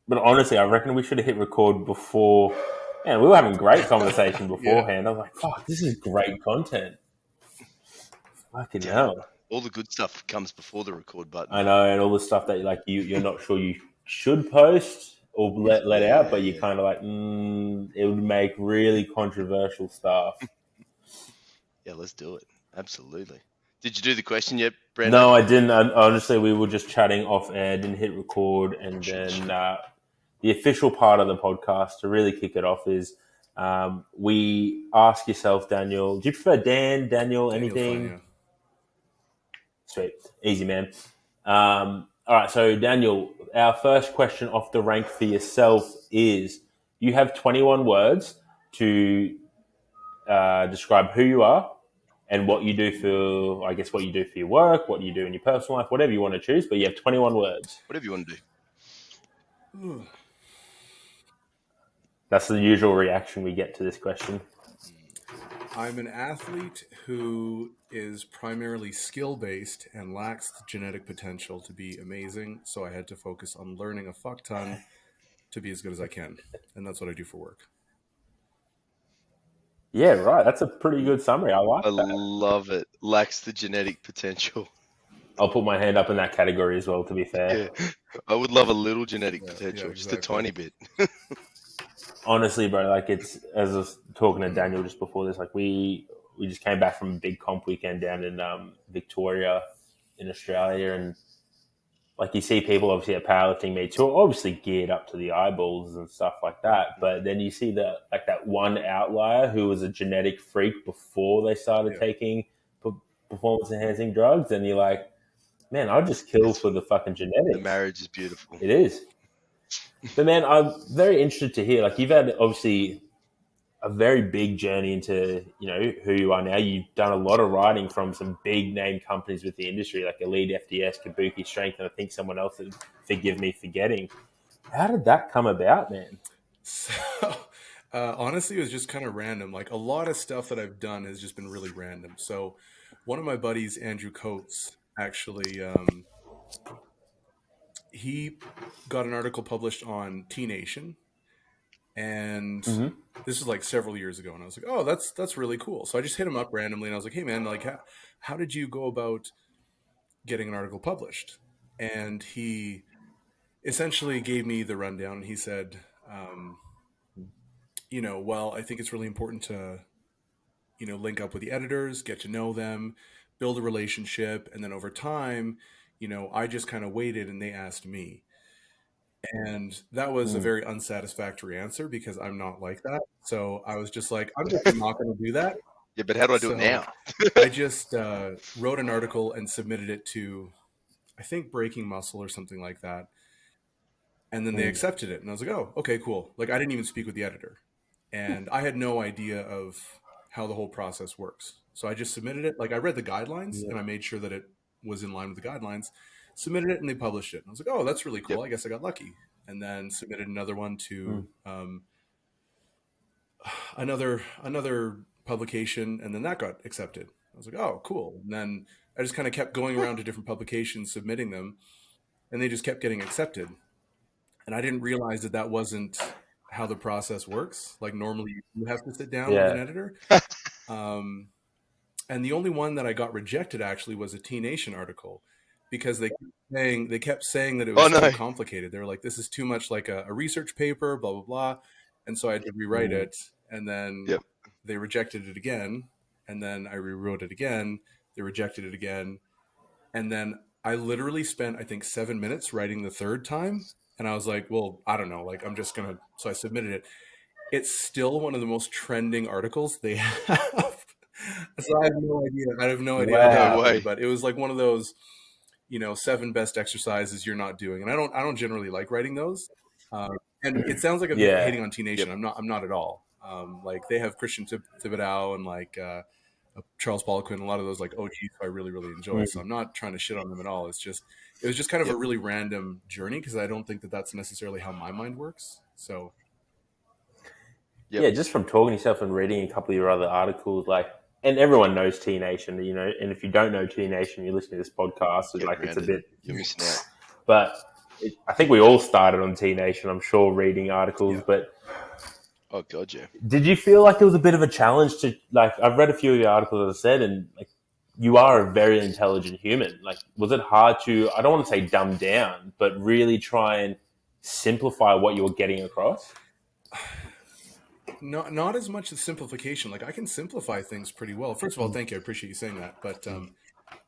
But honestly, I reckon we should have hit record before. Man, we were having great conversation Yeah. beforehand. I was like, fuck, this is great content. Fucking Damn it. hell. All the good stuff comes before the record button. I know, and all the stuff that you're not sure you should post or let out, but you're Yeah. kind of like, it would make really controversial stuff. Yeah, let's do it. Absolutely. Did you do the question yet, Brando? No, I didn't. Honestly, we were just chatting off air, didn't hit record, and then the official part of the podcast to really kick it off is we ask yourself, Daniel, do you prefer Dan, Daniel, Daniel's anything? fine, yeah. Sweet. Easy, man. All right, so Daniel, our first question off the rank for yourself is you have 21 words to describe who you are and what you do for, I guess, what you do for your work, what you do in your personal life, whatever you want to choose, but you have 21 words. Whatever you want to do. That's the usual reaction we get to this question. I'm an athlete who is primarily skill-based and lacks the genetic potential to be amazing, so I had to focus on learning a fuck ton to be as good as I can, and that's what I do for work. Yeah, right. That's a pretty good summary. I like I that. love it. Lacks the genetic potential. I'll put my hand up in that category as well, to be fair. Yeah. I would love a little genetic potential, yeah, just a exactly. tiny bit. Honestly, bro, like it's, as I was talking to Daniel just before this, like we just came back from a big comp weekend down in Victoria in Australia, and like you see people obviously at powerlifting meets who are obviously geared up to the eyeballs and stuff like that, but then you see that one outlier who was a genetic freak before they started taking performance enhancing drugs, and you're like, man, I'll just kill for the fucking genetics. The marriage is beautiful. It is. But man, I'm very interested to hear, like, you've had obviously a very big journey into, you know, who you are now. You've done a lot of writing from some big name companies with the industry, like Elite FDS, Kabuki Strength, and I think someone else that, forgive me forgetting. How did that come about, man? So, honestly, it was just kind of random. Like, a lot of stuff that I've done has just been really random. So one of my buddies, Andrew Coates, actually, he got an article published on T Nation, and this was like several years ago, and I was like, oh, that's really cool. So I just hit him up randomly, and I was like, hey man, like how did you go about getting an article published? And he essentially gave me the rundown. He said, well, I think it's really important to, link up with the editors, get to know them, build a relationship, and then over time, I just kind of waited and they asked me. And that was a very unsatisfactory answer because I'm not like that. So I was just like, I'm just not going to do that. Yeah, but how do I do it now? I just wrote an article and submitted it to, I think, Breaking Muscle or something like that. And then they accepted it. And I was like, oh, okay, cool. Like, I didn't even speak with the editor. And I had no idea of how the whole process works. So I just submitted it. Like, I read the guidelines and I made sure that it was in line with the guidelines, submitted it, and they published it. And I was like, oh, that's really cool. I guess I got lucky. And then submitted another one to another publication, and then that got accepted. I was like, oh, cool. And then I just kind of kept going around to different publications, submitting them, and they just kept getting accepted. And I didn't realize that wasn't how the process works. Like, normally you have to sit down with an editor. And the only one that I got rejected actually was a T Nation article, because they kept saying that it was too complicated. They were like, this is too much like a research paper, blah, blah, blah. And so I had to rewrite it. And then they rejected it again. And then I rewrote it again. They rejected it again. And then I literally spent, I think, 7 minutes writing the third time. And I was like, well, I don't know. Like, I'm just going to. So I submitted it. It's still one of the most trending articles they have. So I have no idea. I have no idea how that happened, but it was like one of those, 7 best exercises you're not doing. And I don't generally like writing those. And it sounds like I'm hating on T Nation. I'm not at all. Like, they have Christian Thibodeau and like Charles Poliquin, a lot of those like OGs who I really, really enjoy. So I'm not trying to shit on them at all. It was just kind of a really random journey, because I don't think that that's necessarily how my mind works. So. Yeah, just from talking to yourself and reading a couple of your other articles, like, and everyone knows T Nation, and if you don't know T Nation, you're listening to this podcast, it's like, it's a bit, you're missing out. But I think we all started on T Nation, I'm sure, reading articles. Yeah. But Oh god, yeah. did you feel like it was a bit of a challenge to, like, I've read a few of your articles, as I said, and like, you are a very intelligent human. Like, was it hard to, I don't want to say dumb down, but really try and simplify what you were getting across? Not as much as simplification. Like I can simplify things pretty well. First of all, thank you. I appreciate you saying that. But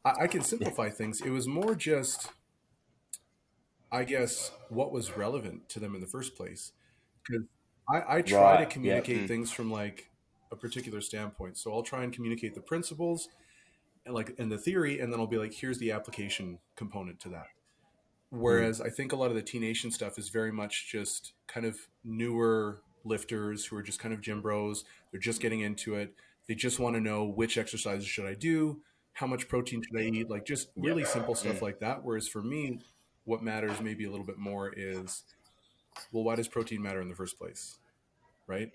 I can simplify things. It was more just, I guess, what was relevant to them in the first place. Because I try to Right. Yeah. communicate things from like a particular standpoint. So I'll try and communicate the principles and like in the theory, and then I'll be like, here's the application component to that. Whereas I think a lot of the T Nation stuff is very much just kind of newer lifters who are just kind of gym bros. They're just getting into it. They just want to know which exercises should I do, how much protein should I eat, like just really simple stuff like that. Whereas for me, what matters maybe a little bit more is, well, why does protein matter in the first place? Right.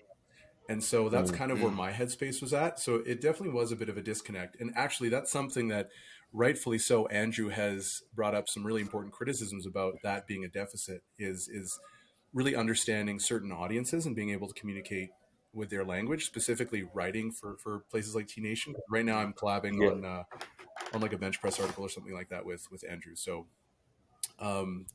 And so that's kind of where my headspace was at. So it definitely was a bit of a disconnect. And actually, that's something that rightfully so, Andrew has brought up some really important criticisms about that being a deficit is really understanding certain audiences and being able to communicate with their language, specifically writing for places like T Nation. Right now I'm collabing on like a bench press article or something like that with Andrew. So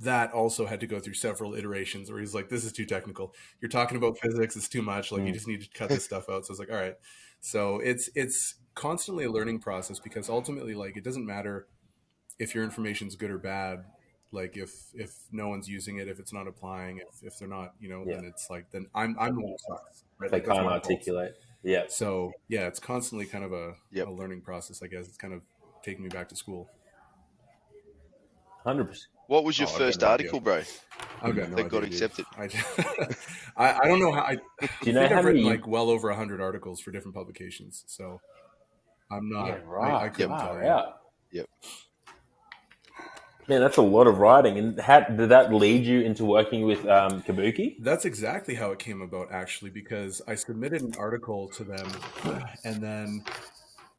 that also had to go through several iterations where he's like, this is too technical. You're talking about physics. It's too much. Like you just need to cut this stuff out. So I was like, all right. So it's constantly a learning process because ultimately, like, it doesn't matter if your information's good or bad. Like if no one's using it, if it's not applying, if they're not, then it's like, then I'm the one who sucks, right? They Like that's can't my fault. articulate. Yeah. So yeah, it's constantly kind of a learning process, I guess. It's kind of taking me back to school. 100%. What was your first article, bro? Okay, that got accepted. I don't know how. I Do you know think how I've written many? like well over 100 articles for different publications, so I'm not. Yeah, right. I couldn't tell you. Yeah. Yep. Man, that's a lot of writing. And how did that lead you into working with Kabuki? That's exactly how it came about, actually, because I submitted an article to them, and then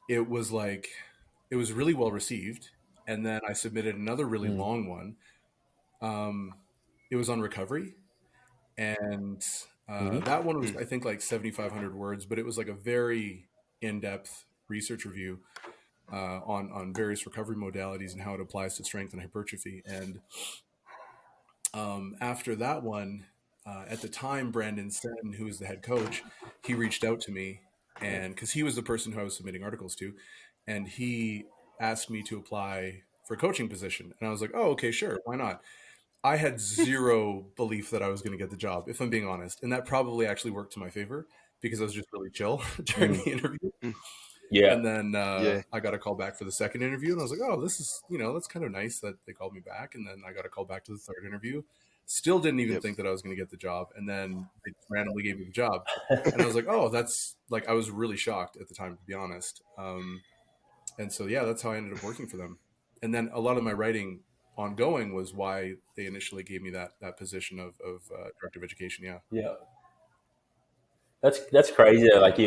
it was really well received, and then I submitted another really long one. It was on recovery, and that one was I think like 7,500 words, but it was like a very in-depth research review on various recovery modalities and how it applies to strength and hypertrophy. And after that one, at the time, Brandon Sen, who was the head coach, he reached out to me, and because he was the person who I was submitting articles to, and he asked me to apply for a coaching position. And I was like, oh, okay, sure, why not? I had zero belief that I was going to get the job, if I'm being honest. And that probably actually worked to my favor because I was just really chill during the interview. Yeah. And then I got a call back for the second interview, and I was like, oh, this is, that's kind of nice that they called me back. And then I got a call back to the third interview. Still didn't even think that I was going to get the job. And then they randomly gave me the job. And I was like, oh, that's like, I was really shocked at the time, to be honest. And so, yeah, that's how I ended up working for them. And then a lot of my writing ongoing was why they initially gave me that position of director of education. Yeah. That's crazy. Like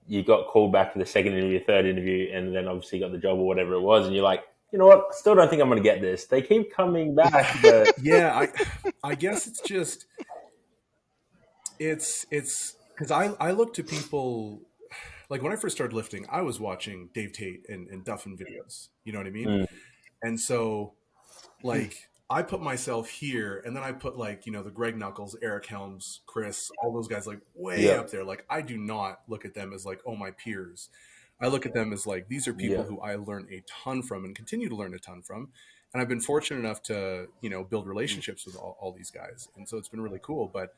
you got called back for the second interview, third interview, and then obviously got the job or whatever it was, and you're like, you know what? I still don't think I'm going to get this. They keep coming back, but yeah, I guess it's just it's because I look to people. Like when I first started lifting, I was watching Dave Tate and Duffin videos. You know what I mean? And so, like, I put myself here, and then I put like the Greg Knuckles, Eric Helms, Chris, all those guys like way up there. Like I do not look at them as like, oh, my peers. I look at them as like these are people who I learn a ton from and continue to learn a ton from. And I've been fortunate enough to build relationships with all these guys, and so it's been really cool. But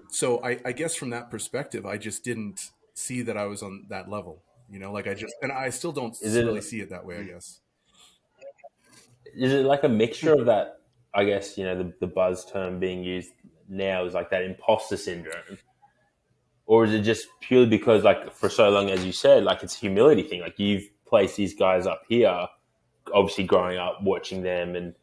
so I guess from that perspective, I just didn't see that I was on that level. Like I still don't really see it that way, I guess. Is it like a mixture of that? I guess the buzz term being used now is like that imposter syndrome, or is it just purely because, like, for so long, as you said, like it's a humility thing? Like you've placed these guys up here, obviously growing up watching them, and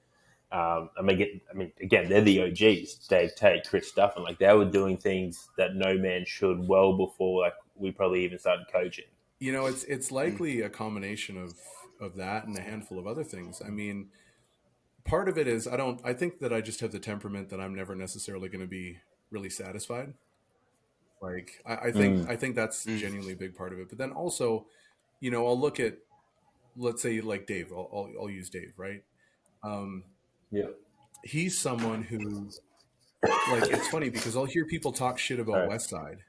I mean, again, they're the OGs, Dave Tate, Chris Duffin. Like they were doing things that no man should well before like we probably even started coaching. It's likely a combination of that and a handful of other things. I mean, part of it is I think that I just have the temperament that I'm never necessarily going to be really satisfied. Like I think that's genuinely a big part of it. But then also, I'll look at, let's say, like Dave. I'll use Dave, right? Um, Yeah. he's someone who, like, it's funny because I'll hear people talk shit about Right. Westside,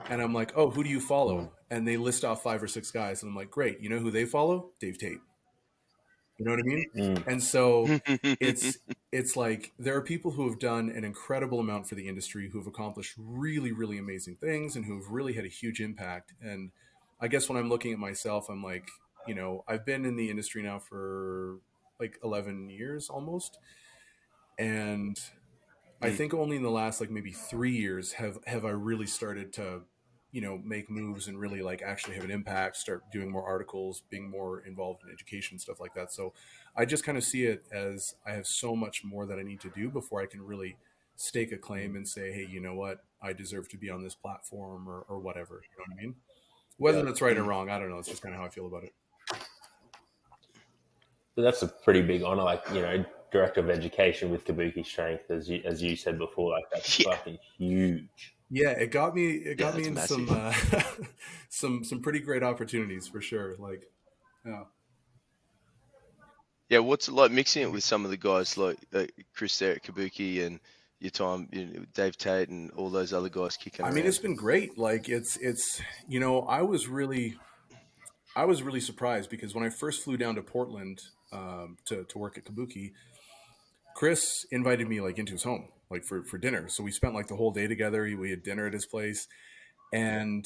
and I'm like, oh, who do you follow? And they list off 5 or 6 guys, and I'm like, great. You know who they follow? Dave Tate. You know what I mean? And so it's like there are people who have done an incredible amount for the industry, who have accomplished really, really amazing things, and who have really had a huge impact. And I guess when I'm looking at myself, I'm like, I've been in the industry now for like 11 years almost, and I think only in the last like maybe 3 years have I really started to, make moves and really like actually have an impact, start doing more articles, being more involved in education, stuff like that. So I just kind of see it as I have so much more that I need to do before I can really stake a claim and say, hey, you know what, I deserve to be on this platform or whatever. You know what I mean? Whether Yeah. that's right or wrong, I don't know. It's just kind of how I feel about it. But that's a pretty big honor, like, director of education with Kabuki Strength, as you said before, like that's Yeah. fucking huge. Yeah, it got me. It got me That's in massive. some pretty great opportunities for sure. Like, yeah. Yeah, what's it like mixing it with some of the guys like Chris there at Kabuki and your time, Dave Tate and all those other guys kicking I mean, around? it's been great. Like, I was really surprised because when I first flew down to Portland to work at Kabuki, Chris invited me like into his home, like for dinner. So we spent like the whole day together. We had dinner at his place, and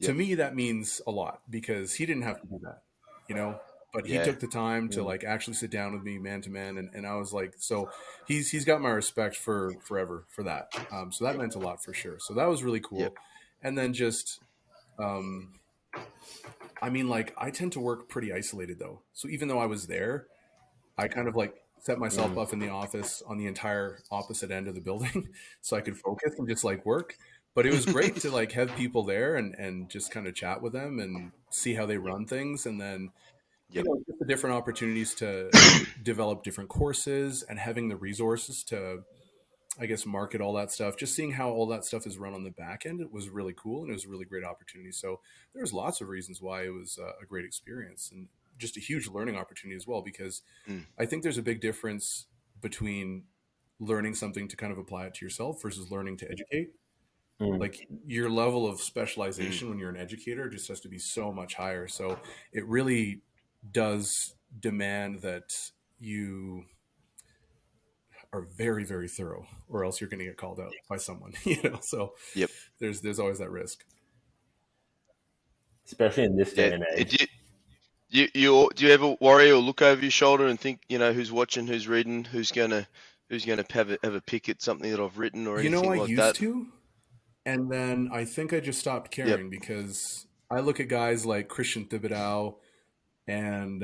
to Yep. me that means a lot because he didn't have to do that, but he Yeah. took the time to like actually sit down with me man to man, and I was like, so he's got my respect for forever for that. So that meant a lot for sure. So that was really Yep. cool. And then just um I mean, like, I tend to work pretty isolated though, so even though I was there, I kind of like set myself up in the office on the entire opposite end of the building so I could focus and just like work. But it was great to like have people there and just kind of chat with them and see how they run things. And then, Yep. just the different opportunities to develop different courses and having the resources to, I guess, market all that stuff. Just seeing how all that stuff is run on the back end, it was really cool and it was a really great opportunity. So there's lots of reasons why it was a great experience and just a huge learning opportunity as well, because Mm. I think there's a big difference between learning something to kind of apply it to yourself versus learning to educate. Mm. Like your level of Mm. specialization when you're an educator just has to be so much higher. So it really does demand that you are very, very thorough, or else you're going to get called out by someone. So Yep. there's always that risk. Especially in this Yeah. day and Do age. you ever worry or look over your shoulder and think, who's watching, who's reading, who's gonna have a pick at something that I've written or anything I like used that? to, and then I think I just stopped Yep. caring because I look at guys like Christian Thibodeau and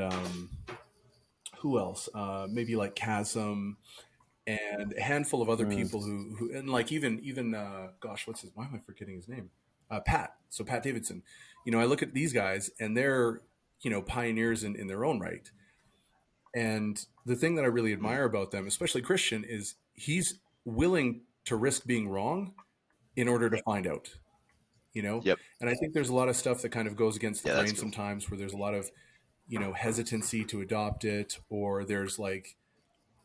who else? Maybe like Chasm and a handful of other Mm. people who and like even gosh, why am I forgetting his name? Pat. So Pat Davidson. I look at these guys and they're pioneers in their own right. And the thing that I really Mm. admire about them, especially Christian, is he's willing to risk being wrong in order to find out. Yep. And I think there's a lot of stuff that kind of goes against the Yeah, that's grain cool. sometimes, where there's a lot of hesitancy to adopt it, or there's like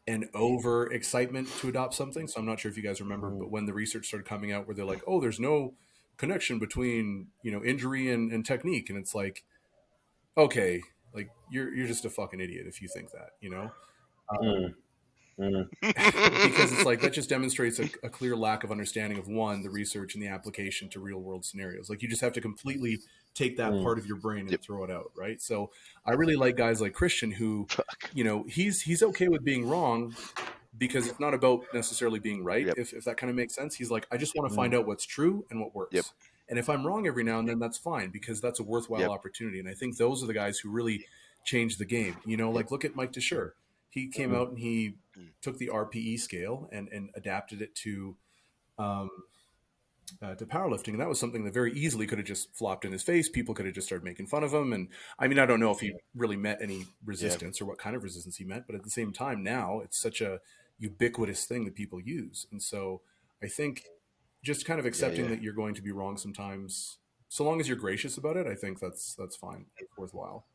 an over excitement to adopt something. So I'm not sure if you guys remember, Mm. but when the research started coming out where they're like, oh, there's no connection between, injury and technique. And it's like, okay, like you're just a fucking idiot if you think that. Mm. Mm. Because it's like that just demonstrates a clear lack of understanding of one, the research and the application to real world scenarios. Like you just have to completely take that Mm. part of your brain and Yep. throw it out, right? So I really like guys like Christian who, Fuck. he's okay with being wrong because it's not about necessarily being right. Yep. If that kind of makes sense, he's like, I just want to find Mm. out what's true and what Yep. works. And if I'm wrong every now and then, that's fine because that's a worthwhile Yep. opportunity. And I think those are the guys who really change the game. Yep. Like look at Mike Desher. He came Mm. out and he Mm. took the RPE scale and adapted it to to powerlifting, and that was something that very easily could have just flopped in his face. People could have just started making fun of him, and I mean, I don't know if he really met any resistance or what kind of resistance he met, but at the same time, now it's such a ubiquitous thing that people use, and so I think just kind of accepting that you're going to be wrong sometimes, so long as you're gracious about it, I think that's fine. It's worthwhile.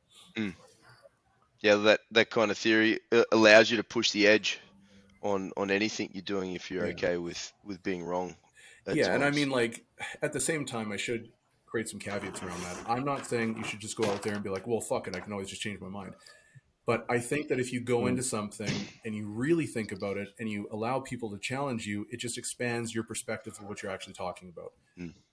Yeah, that kind of theory allows you to push the edge on anything you're doing if you're okay with being wrong. And I mean, like, at the same time, I should create some caveats around that. I'm not saying you should just go out there and be like, well, fuck it, I can always just change my mind. But I think that if you go into something and you really think about it and you allow people to challenge you, it just expands your perspective of what you're actually talking about.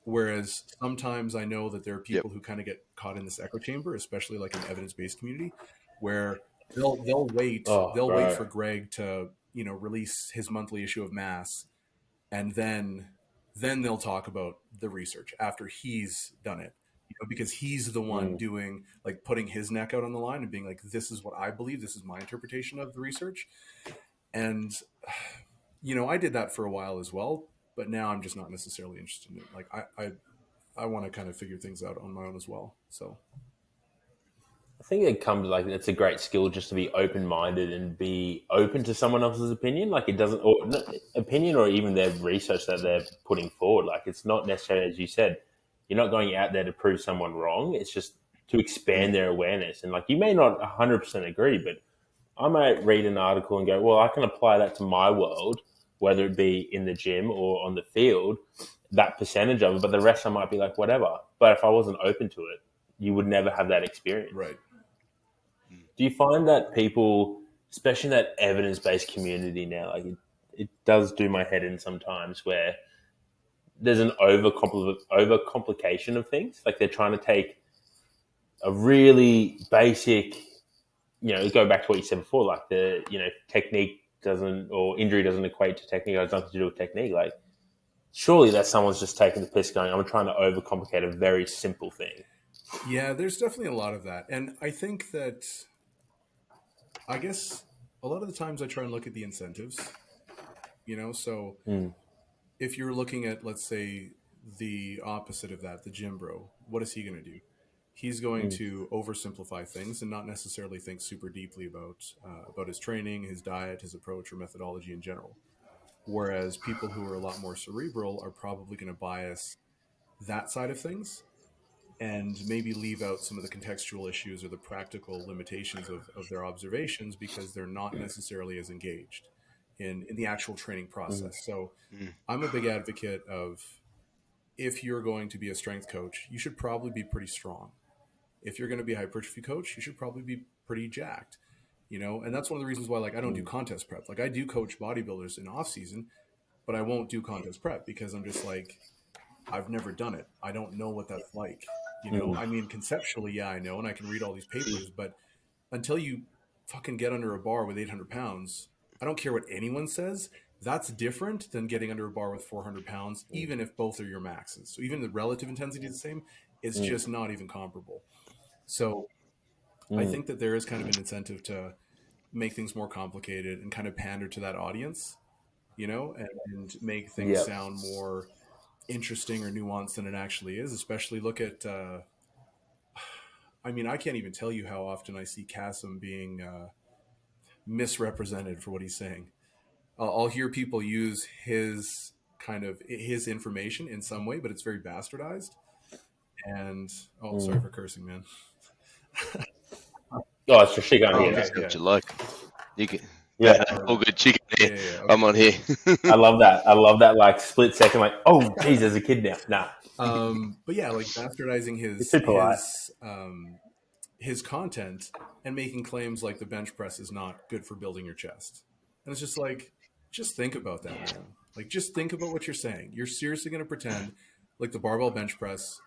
Whereas sometimes I know that there are people who kind of get caught in this echo chamber, especially like in the evidence-based community, where they'll wait wait for Greg to, you know, release his monthly issue of Mass, and then they'll talk about the research after he's done it, you know, because he's the one doing, like, putting his neck out on the line and being like, this is what I believe, this is my interpretation of the research. And, you know, I did that for a while as well, but now I'm just not necessarily interested in it. Like, I want to kind of figure things out on my own as well. So I think it comes, like, it's a great skill just to be open-minded and be open to someone else's opinion. Like, it doesn't, or opinion, or even their research that they're putting forward. Like, it's not necessarily, as you said, you're not going out there to prove someone wrong. It's just to expand their awareness. And, like, you may not 100% agree, but I might read an article and go, well, I can apply that to my world, whether it be in the gym or on the field, that percentage of it. But the rest I might be like, whatever. But if I wasn't open to it, you would never have that experience. Right. Do you find that people, especially in that evidence-based community now, like, it does do my head in sometimes, where there's an overcomplication of things? Like, they're trying to take a really basic, you know, go back to what you said before, like, the, you know, technique doesn't, or injury doesn't equate to technique, or has nothing to do with technique. Like, surely that someone's just taking the piss going, I'm trying to overcomplicate a very simple thing. Yeah, there's definitely a lot of that. And I think that, I guess a lot of the times I try and look at the incentives, you know, so if you're looking at, let's say, the opposite of that, the gym bro, what is he going to do? He's going to oversimplify things and not necessarily think super deeply about his training, his diet, his approach, or methodology in general. Whereas people who are a lot more cerebral are probably going to bias that side of things and maybe leave out some of the contextual issues or the practical limitations of their observations because they're not necessarily as engaged in the actual training process. So I'm a big advocate of, if you're going to be a strength coach, you should probably be pretty strong. If you're going to be a hypertrophy coach, you should probably be pretty jacked, you know? And that's one of the reasons why, like, I don't do contest prep. Like, I do coach bodybuilders in off season, but I won't do contest prep because I'm just like, I've never done it. I don't know what that's like. You know, I mean, conceptually, yeah, I know, and I can read all these papers, but until you fucking get under a bar with 800 pounds, I don't care what anyone says. That's different than getting under a bar with 400 pounds, even if both are your maxes. So even the relative intensity is the same, it's just not even comparable. So I think that there is kind of an incentive to make things more complicated and kind of pander to that audience, you know, and make things sound more interesting or nuanced than it actually is. Especially look at, I mean, I can't even tell you how often I see Kasim being misrepresented for what he's saying. I'll hear people use his information in some way, but it's very bastardized. And sorry for cursing, man. Oh, it's just shit going on. Okay, what you like. You can. Yeah. All good chicken here. Okay. I'm on here. I love that, like, split second, like, oh, geez, there's a kid now. Nah. But yeah, like, bastardizing his content and making claims like the bench press is not good for building your chest. And it's just like, just think about that, man. Like, just think about what you're saying. You're seriously going to pretend like the barbell bench press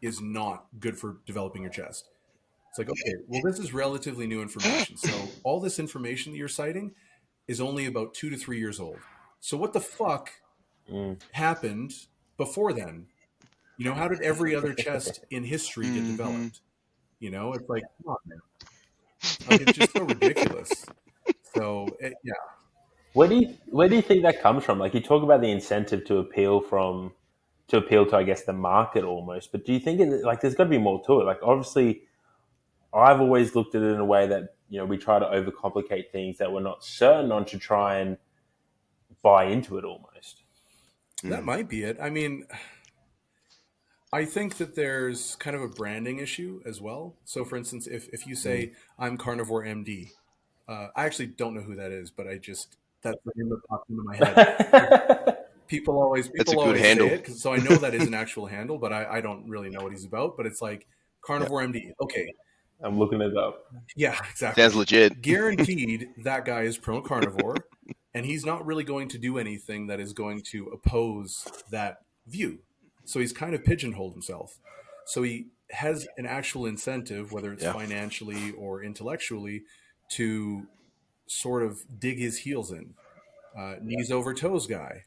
is not good for developing your chest. It's like, okay, well, this is relatively new information. So all this information that you're citing is only about 2 to 3 years old. So what the fuck happened before then? You know, how did every other chest in history get developed? You know, it's like, come on, man. Like, it's just so ridiculous. So, yeah. Where do you think that comes from? Like, you talk about the incentive to appeal from to appeal to, I guess, the market almost. But do you think like there's got to be more to it? Like obviously, I've always looked at it in a way that we try to overcomplicate things that we're not certain on to try and buy into it almost. That might be it. I mean, I think that there's kind of a branding issue as well. So, for instance, if you say I'm Carnivore MD, I actually don't know who that is, but that's the name that popped into my head. People always say it, so I know that is an actual handle, but I don't really know what he's about. But it's like Carnivore MD. Okay, I'm looking it up. Yeah, exactly. Sounds legit. Guaranteed that guy is prone carnivore, and he's not really going to do anything that is going to oppose that view. So he's kind of pigeonholed himself. So he has an actual incentive, whether it's financially or intellectually, to sort of dig his heels in. Knees over toes guy.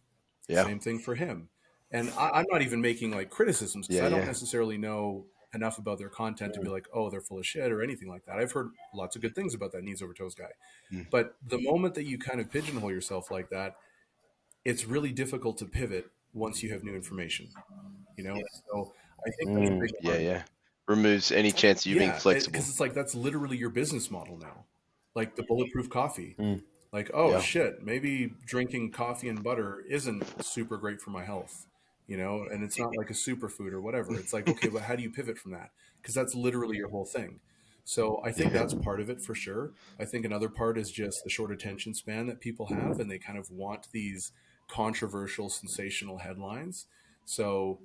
Same thing for him. And I'm not even making like criticisms because I don't necessarily know enough about their content to be like, oh, they're full of shit or anything like that. I've heard lots of good things about that knees over toes guy. But the moment that you kind of pigeonhole yourself like that, it's really difficult to pivot once you have new information. So I think that's a big part. Removes any chance of you being flexible. Because it's like that's literally your business model now. Like the bulletproof coffee. Like, oh shit, maybe drinking coffee and butter isn't super great for my health, and it's not like a superfood or whatever. It's like, okay, but how do you pivot from that? Because that's literally your whole thing. So I think that's part of it for sure. I think another part is just the short attention span that people have, and they kind of want these controversial, sensational headlines. So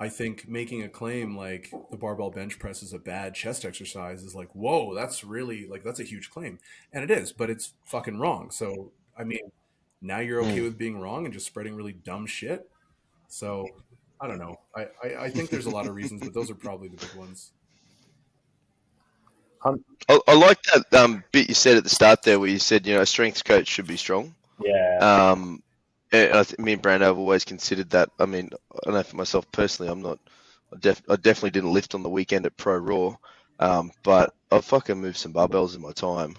I think making a claim like the barbell bench press is a bad chest exercise is like, whoa, that's really like, that's a huge claim. And it is, but it's fucking wrong. So, I mean, now you're okay with being wrong and just spreading really dumb shit. So I don't know. I think there's a lot of reasons, but those are probably the big ones. I like that bit you said at the start there where you said, a strength coach should be strong. Yeah. Me and Brando have always considered that. I mean, I know for myself personally, I definitely didn't lift on the weekend at Pro Raw, but I've fucking moved some barbells in my time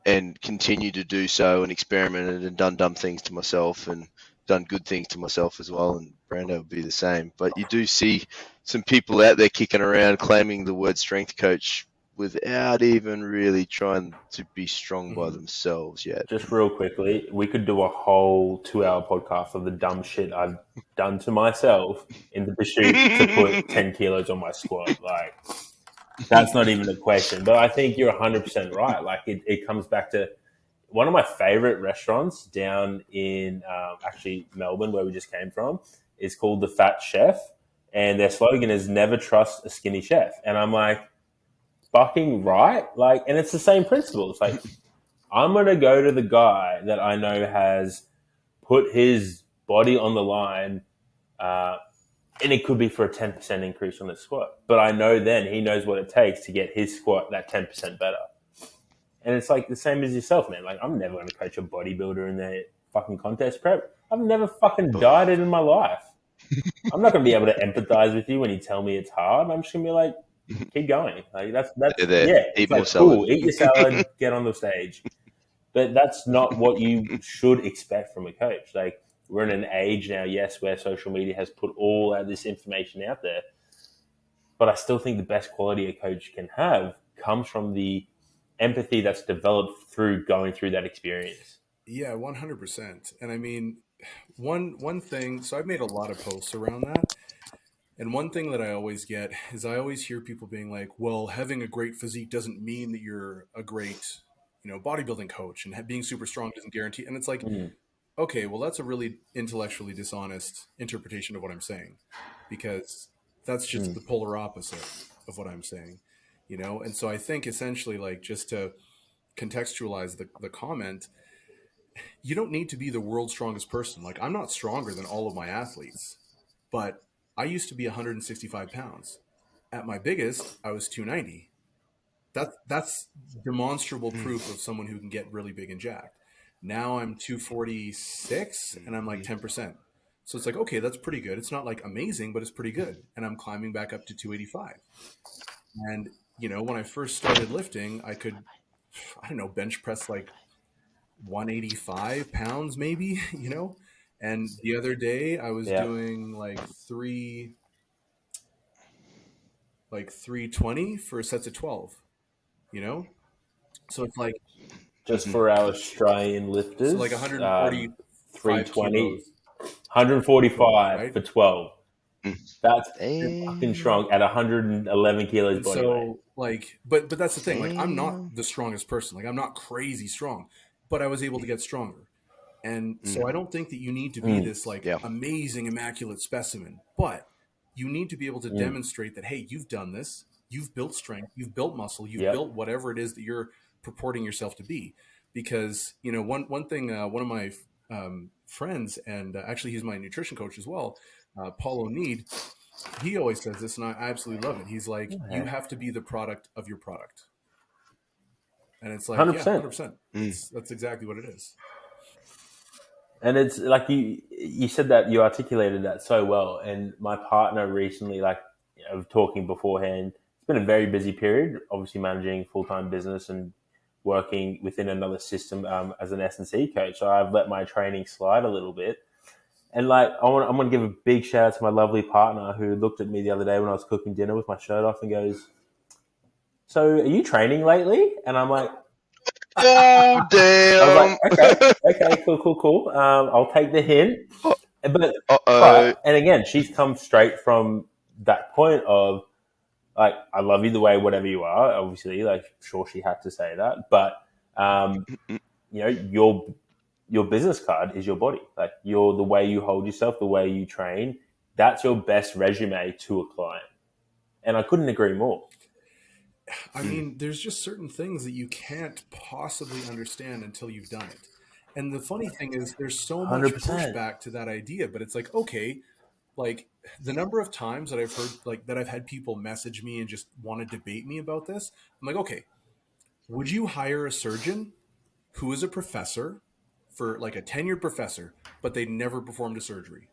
and continue to do so and experimented and done dumb things to myself and done good things to myself as well. And Brando would be the same. But you do see some people out there kicking around claiming the word strength coach without even really trying to be strong by themselves yet. Just real quickly, we could do a whole 2-hour podcast of the dumb shit I've done to myself in the pursuit to put 10 kilos on my squat. Like, that's not even a question. But I think you're 100% right. Like, it comes back to one of my favorite restaurants down in actually Melbourne, where we just came from, is called The Fat Chef. And their slogan is never trust a skinny chef. And I'm like, fucking right. Like, and it's the same principle. It's like, I'm going to go to the guy that I know has put his body on the line, and it could be for a 10% increase on his squat. But I know then he knows what it takes to get his squat that 10% better. And it's like the same as yourself, man. Like, I'm never going to coach a bodybuilder in their fucking contest prep. I've never fucking dieted in my life. I'm not going to be able to empathize with you when you tell me it's hard. I'm just going to be like, keep going. Like that's eat more like, salad. Cool. Eat your salad, get on the stage. But that's not what you should expect from a coach. Like, we're in an age now, yes, where social media has put all of this information out there. But I still think the best quality a coach can have comes from the empathy that's developed through going through that experience. Yeah, 100%. And I mean, one thing, so I've made a lot of posts around that. And one thing that I always get is I always hear people being like, well, having a great physique doesn't mean that you're a great, bodybuilding coach, and being super strong doesn't guarantee. And it's like, okay, well, that's a really intellectually dishonest interpretation of what I'm saying, because that's just the polar opposite of what I'm saying, And so I think essentially, like, just to contextualize the comment, you don't need to be the world's strongest person. Like, I'm not stronger than all of my athletes, but I used to be 165 pounds. At my biggest, I was 290. That's demonstrable proof of someone who can get really big and jacked. Now I'm 246 and I'm like 10%. So it's like, okay, that's pretty good. It's not like amazing, but it's pretty good. And I'm climbing back up to 285. And, when I first started lifting, I could, bench press like 185 pounds maybe, And the other day I was doing like 320 for sets of 12, you know? So it's like, just for our Australian so like lifters, 145 320, kilos 145 right? for 12. That's fucking Damn. strong at 111 kilos And body weight. so like, but that's the thing. Like, I'm not Damn. the strongest person. Like, I'm not crazy strong, but I was able to get stronger. And so I don't think that you need to be this like Yeah. amazing, immaculate specimen, but you need to be able to demonstrate that, hey, you've done this, you've built strength, you've built muscle, you've Yep. built whatever it is that you're purporting yourself to be. Because, you know, one thing, one of my friends, and actually he's my nutrition coach as well, Paul O'Need, he always says this, and I absolutely love it. He's like, you have to be the product of your product. And it's like, yeah, 100%. 100%. That's exactly what it is. And it's like you said that, you articulated that so well. And my partner recently, like, you know, talking beforehand, it's been a very busy period, obviously managing full-time business and working within another system as an S&C coach. So I've let my training slide a little bit. And like, I'm going to give a big shout out to my lovely partner who looked at me the other day when I was cooking dinner with my shirt off and goes, "So are you training lately?" And I'm like, Oh, I was damn. like, okay, cool. I'll take the hint. But Uh-oh. and again, she's come straight from that point of like, I love you the way whatever you are. Obviously, like, sure, she had to say that, but you know, your business card is your body. Like, you're the way you hold yourself, the way you train. That's your best resume to a client, and I couldn't agree more. I mean, there's just certain things that you can't possibly understand until you've done it. And the funny thing is, there's so much 100%. pushback to that idea, but it's like, okay, like the number of times that I've heard, like, that I've had people message me and just want to debate me about this, I'm like, okay, would you hire a surgeon who is a professor for like a tenured professor, but they never performed a surgery?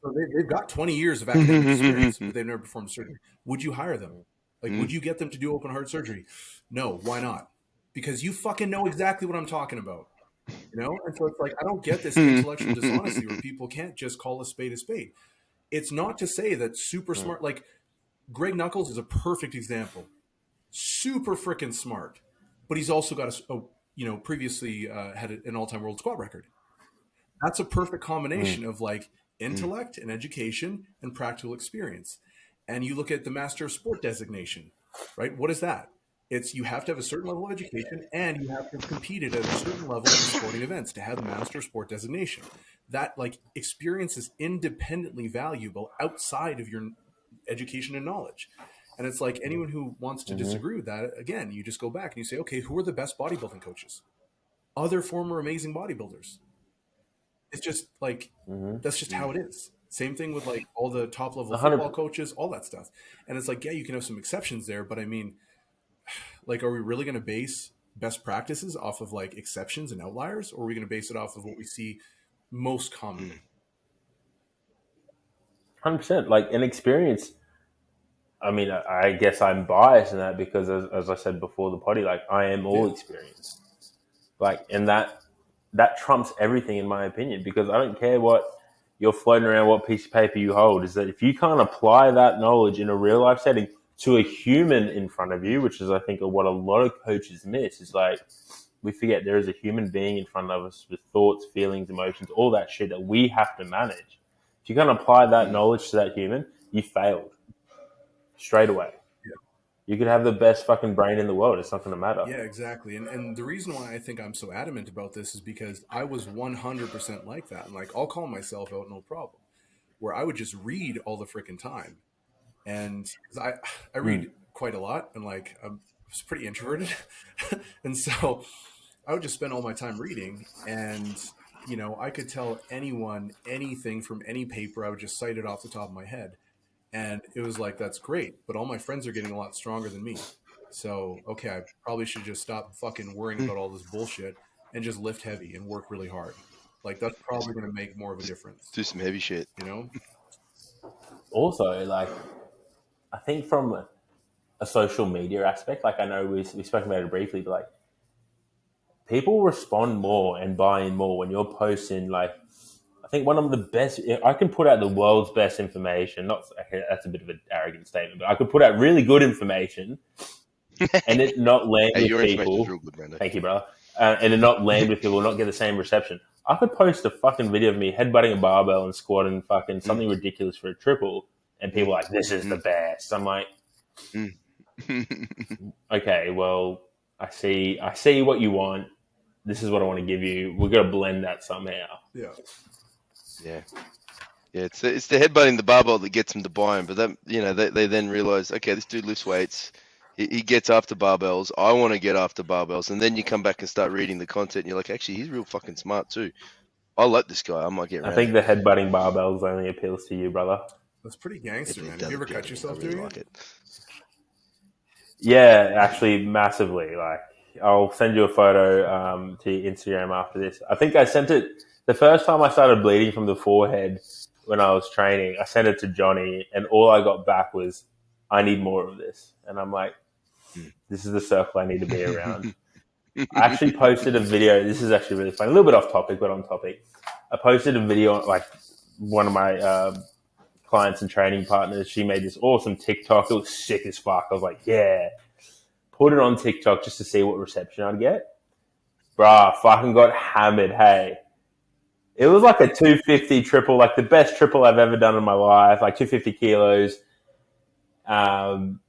So they've got 20 years of academic experience, but they've never performed surgery. Would you hire them? Like, would you get them to do open heart surgery? No. Why not? Because you fucking know exactly what I'm talking about. You know? And so it's like, I don't get this intellectual dishonesty where people can't just call a spade a spade. It's not to say that super smart, like Greg Knuckles is a perfect example. Super freaking smart, but he's also got previously had an all-time world squat record. That's a perfect combination of like intellect and education and practical experience. And you look at the master of sport designation, right? What is that? It's you have to have a certain level of education and you have to have competed at a certain level in sporting events to have the master of sport designation. That like experience is independently valuable outside of your education and knowledge. And it's like anyone who wants to disagree with that, again, you just go back and you say, okay, who are the best bodybuilding coaches? Other former amazing bodybuilders. It's just like that's just how it is. Same thing with like all the top level football 100. coaches, all that stuff. And it's like, yeah, you can have some exceptions there, but I mean, like, are we really going to base best practices off of like exceptions and outliers, or are we going to base it off of what we see most commonly? 100%. Like, an experience. I mean, I guess I'm biased in that because, as I said before the potty, like, I am all Yeah. experience. Like, and that trumps everything in my opinion, because I don't care what you're floating around, what piece of paper you hold, is that if you can't apply that knowledge in a real life setting to a human in front of you, which is, I think, what a lot of coaches miss, is like, we forget there is a human being in front of us with thoughts, feelings, emotions, all that shit that we have to manage. If you can't apply that knowledge to that human, you failed straight away. You could have the best fucking brain in the world. It's not going to matter. Yeah, exactly. And the reason why I think I'm so adamant about this is because I was 100% like that. And like, I'll call myself out, no problem, where I would just read all the freaking time. And 'cause I read quite a lot and like, I'm pretty introverted. And so I would just spend all my time reading and, you know, I could tell anyone anything from any paper. I would just cite it off the top of my head. And it was like, that's great, but all my friends are getting a lot stronger than me. So, okay, I probably should just stop fucking worrying about all this bullshit and just lift heavy and work really hard. Like, that's probably going to make more of a difference, Do some heavy shit. you know? Also, like, I think from a social media aspect, like, I know we spoke about it briefly, but like, people respond more and buy in more when you're posting like think one of the best. I can put out the world's best information. Not that's a bit of an arrogant statement, but I could put out really good information, and it not land Hey, with your information people. is real good, Brando. Thank you, brother. And it not land with people, not get the same reception. I could post a fucking video of me headbutting a barbell and squatting fucking something ridiculous for a triple, and people are like, "This is the best." I'm like, okay, well, I see what you want. This is what I want to give you. We're gonna blend that somehow. Yeah. It's the headbutting the barbell that gets them to buy him. But that they then realize, okay, this dude lifts weights. He gets after barbells. I want to get after barbells, and then you come back and start reading the content, and you're like, actually, he's real fucking smart too. I like this guy. I might get around. I think the headbutting barbells only appeals to you, brother. That's pretty gangster, man. Have you ever cut yourself doing it? Yeah, actually, massively. Like, I'll send you a photo to your Instagram after this. I think I sent it the first time I started bleeding from the forehead when I was training. I sent it to Johnny, and all I got back was, "I need more of this." And I'm like, "This is the circle I need to be around." I actually posted a video. This is actually really funny. A little bit off topic, but on topic. I posted a video, like one of my clients and training partners. She made this awesome TikTok. It was sick as fuck. I was like, yeah. Put it on TikTok just to see what reception I'd get. Bruh, fucking got hammered, hey. It was like a 250 triple, like the best triple I've ever done in my life, like 250 kilos. And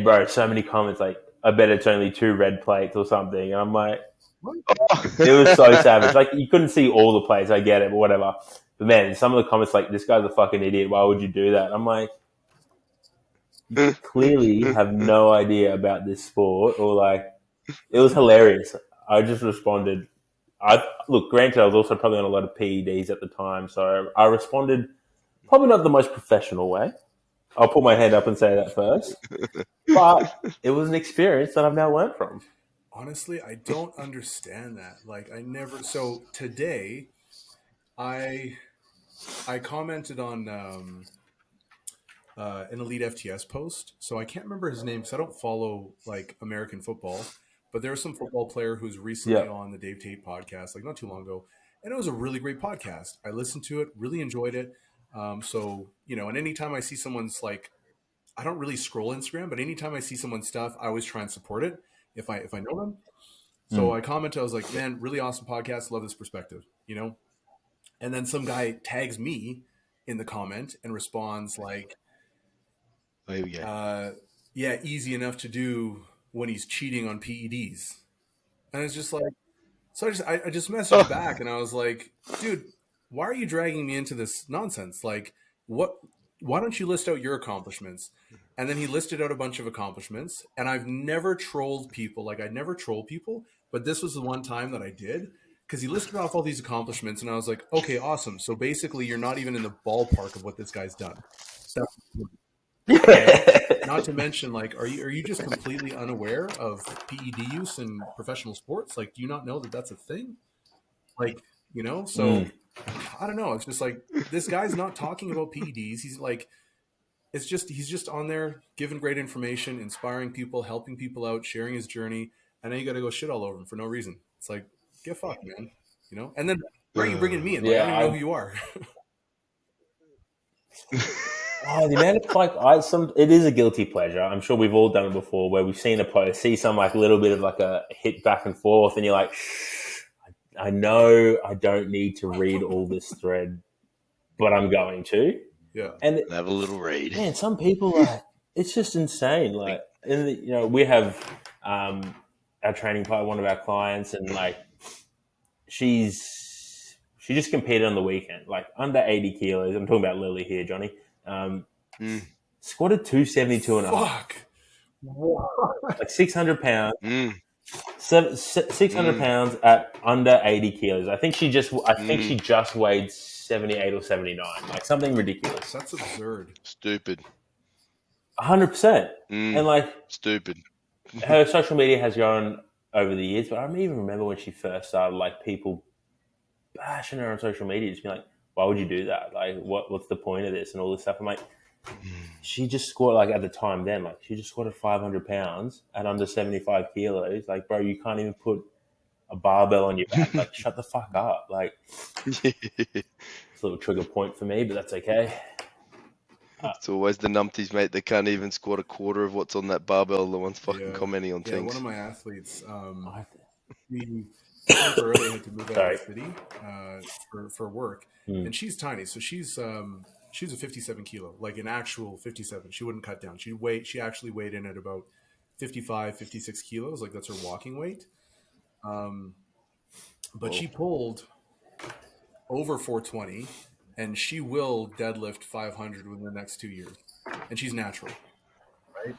bro, so many comments like, I bet it's only 2 red plates or something. And I'm like, it was so savage. Like, you couldn't see all the plates. I get it, but whatever. But man, some of the comments like, this guy's a fucking idiot. Why would you do that? I'm like, you clearly have no idea about this sport, or like, it was hilarious. I just responded. Look, granted, I was also probably on a lot of PEDs at the time, so I responded probably not the most professional way. I'll put my hand up and say that first. But it was an experience that I've now learned from. Honestly, I don't understand that. Like, I never. So today, I commented on an Elite FTS post. So I can't remember his name because I don't follow like American football. But there's some football player who's recently on the Dave Tate podcast, like not too long ago, and it was a really great podcast. I listened to it, really enjoyed it. So and anytime I see someone's like, I don't really scroll Instagram, but anytime I see someone's stuff, I always try and support it if I know them. So I commented, I was like, man, really awesome podcast, love this perspective, And then some guy tags me in the comment and responds like, there we go. Yeah, easy enough to do when he's cheating on PEDs. And it's just like, so I just messaged back and I was like, dude, why are you dragging me into this nonsense? Like, why don't you list out your accomplishments? And then he listed out a bunch of accomplishments, and I've never trolled people. Like, I'd never troll people, but this was the one time that I did, because he listed off all these accomplishments, and I was like, okay, awesome. So basically, you're not even in the ballpark of what this guy's done. Not to mention, like, are you just completely unaware of PED use in professional sports? Like, do you not know that that's a thing? Like, so I don't know. It's just like, this guy's not talking about PEDs. He's like, he's just on there giving great information, inspiring people, helping people out, sharing his journey, and then you got to go shit all over him for no reason. It's like, get fucked, man. And then why are you bringing me in? Like, I don't even know who you are. The amount of like, it is a guilty pleasure. I'm sure we've all done it before, where we've seen a post, see some like little bit of like a hit back and forth, and you're like, I know I don't need to read all this thread, but I'm going to. Yeah, and have a little read. Man, some people it's just insane. Like, we have our training partner, one of our clients, and like she just competed on the weekend, like under 80 kilos. I'm talking about Lily here, Johnny. Squatted 272 and a half. Like 600 pounds. 600 pounds at under 80 kilos. I think she just weighed 78 or 79, like something ridiculous. That's absurd. Stupid. 100%. And like, stupid. Her social media has grown over the years, but I don't even remember when she first started, like, people bashing her on social media, just being like, why would you do that? Like, what's the point of this and all this stuff? I'm like, she just squatted, like, at the time then, like, she just squatted 500 pounds at under 75 kilos. Like, bro, you can't even put a barbell on your back. Like, shut the fuck up. Like, it's a little trigger point for me, but that's okay. It's always the numpties, mate. They can't even squat a quarter of what's on that barbell. The ones fucking Yeah. commenting on Yeah, things. one of my athletes, he temporarily had to move out of the city for work, and she's tiny, so she's a 57 kilo, like an actual 57. She wouldn't cut down. She actually weighed in at about 55, 56 kilos, like that's her walking weight. But she pulled over 420, and she will deadlift 500 within the next 2 years, and she's natural, right?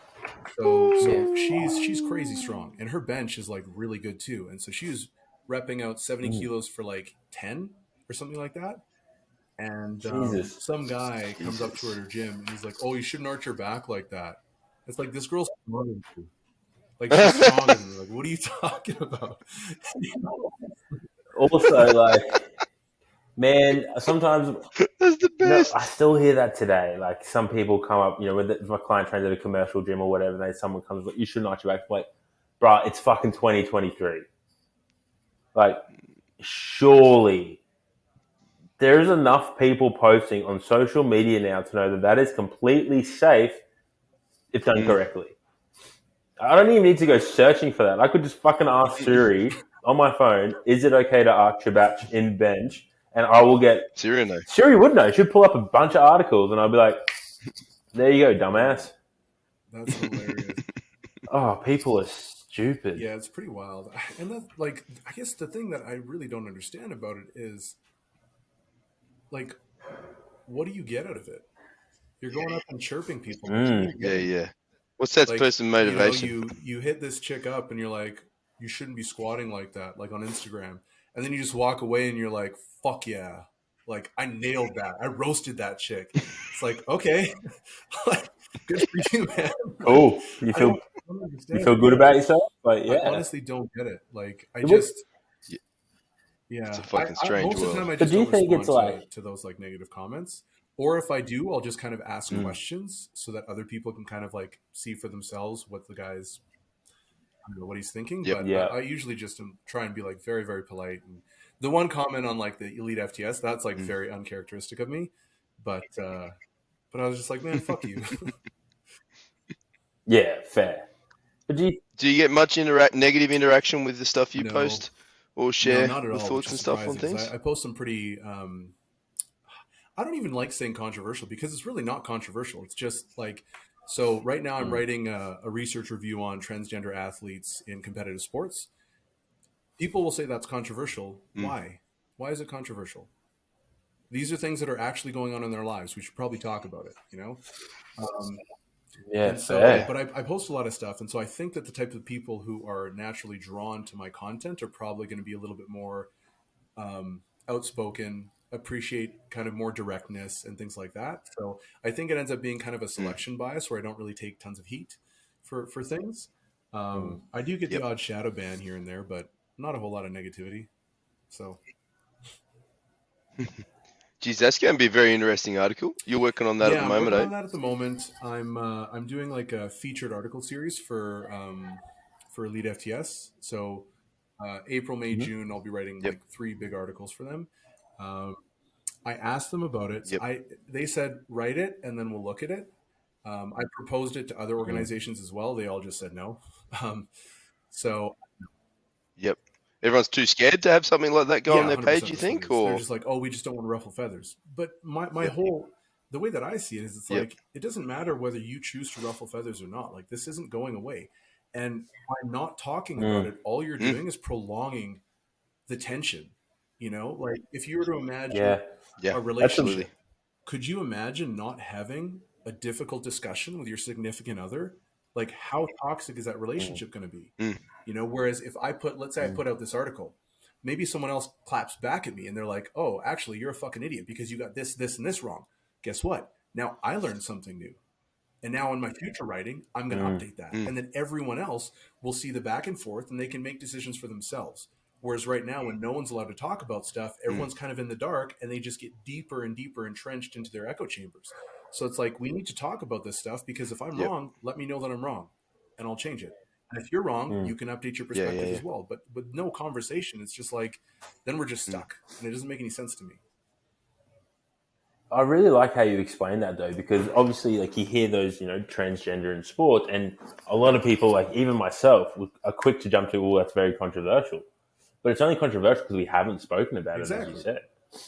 So she's crazy strong, and her bench is like really good too. And so she was repping out 70 kilos for like 10 or something like that. And some guy comes up to her at her gym, and he's like, "Oh, you shouldn't arch your back like that." It's like, this girl's stronger than you. Like, she's stronger than me. Like, what are you talking about? Also, like, man, sometimes That's the best. I still hear that today. Like, some people come up, with my client trains at a commercial gym or whatever, and someone comes like, "You shouldn't arch your back." Like, bro, it's fucking 2023. Like, surely there's enough people posting on social media now to know that is completely safe if done correctly. I don't even need to go searching for that. I could just fucking ask Siri on my phone, is it okay to arch your back in bench? And I will get... Siri knows. Siri would know. She'd pull up a bunch of articles and I'll be like, there you go, dumbass. That's hilarious. Oh, people are stupid. Yeah, it's pretty wild. And that, like, I guess the thing that I really don't understand about it is, like, what do you get out of it? You're going up and chirping people. Yeah. What's that person motivation? You hit this chick up and you're like, you shouldn't be squatting like that, like on Instagram. And then you just walk away and you're like, fuck yeah. Like, I nailed that. I roasted that chick. It's like, okay. Like, good for you, man. Cool. You feel good about yourself? Like, yeah. I honestly don't get it. Like, yeah. It's a fucking strange most of the time, I But just do you don't think respond it's like... to those like negative comments. Or if I do, I'll just kind of ask questions so that other people can kind of like see for themselves what the guy's, what he's thinking. But I usually just try and be like very, very polite. And the one comment on like the Elite FTS, that's like very uncharacteristic of me. But I was just like, man, fuck you. Yeah, fair. But do you get much negative interaction with the stuff you post or share not at all, thoughts and stuff on things? I post some pretty... I don't even like saying controversial because it's really not controversial. It's just like, so right now I'm writing a research review on transgender athletes in competitive sports. People will say that's controversial. Why? Why is it controversial? These are things that are actually going on in their lives. We should probably talk about it, Yeah, but I post a lot of stuff. And so I think that the type of people who are naturally drawn to my content are probably going to be a little bit more outspoken, appreciate kind of more directness and things like that. So I think it ends up being kind of a selection bias where I don't really take tons of heat for things. I do get the odd shadow ban here and there, but not a whole lot of negativity. So Geez, that's going to be a very interesting article. You're working on that at the moment, I'm working on that at the moment. I'm doing like a featured article series for Elite FTS. So April, May, June, I'll be writing like 3 big articles for them. I asked them about it. They said, write it and then we'll look at it. I proposed it to other organizations as well. They all just said no. Everyone's too scared to have something like that go on their page, you think? Or they're just like, oh, we just don't want to ruffle feathers. But my whole, the way that I see it is it's like, it doesn't matter whether you choose to ruffle feathers or not. Like, this isn't going away. And by not talking about it, all you're doing is prolonging the tension. Like if you were to imagine a relationship, could you imagine not having a difficult discussion with your significant other? Like, how toxic is that relationship going to be? Whereas if let's say I put out this article, maybe someone else claps back at me and they're like, oh, actually, you're a fucking idiot because you got this, this, and this wrong. Guess what? Now I learned something new. And now in my future writing, I'm going to update that. And then everyone else will see the back and forth and they can make decisions for themselves. Whereas right now, when no one's allowed to talk about stuff, everyone's kind of in the dark and they just get deeper and deeper entrenched into their echo chambers. So it's like, we need to talk about this stuff because if I'm wrong, let me know that I'm wrong and I'll change it. And if you're wrong, you can update your Yeah, perspective as well. But with no conversation, it's just like, then we're just Mm. stuck. And it doesn't make any sense to me. I really like how you explain that though, because obviously, like you hear those, transgender in sport, and a lot of people, like even myself, are quick to jump to, "Oh, that's very controversial." But it's only controversial because we haven't spoken about it, as you Exactly. said.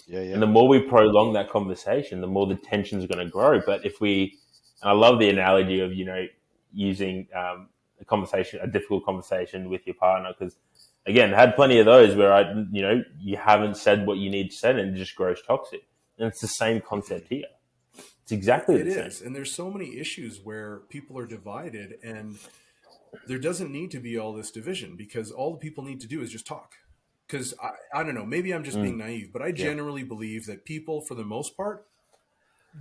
Yeah, And the more we prolong that conversation, the more the tension's going to grow. But if we, and I love the analogy of, using a difficult conversation with your partner, because again, I had plenty of those where you haven't said what you need to say and it just grows toxic. And it's the same concept here. It's exactly It the same. is. And there's so many issues where people are divided, and there doesn't need to be all this division, because all the people need to do is just talk. Because I don't know, maybe I'm just being naive, but I Yeah. generally believe that people, for the most part,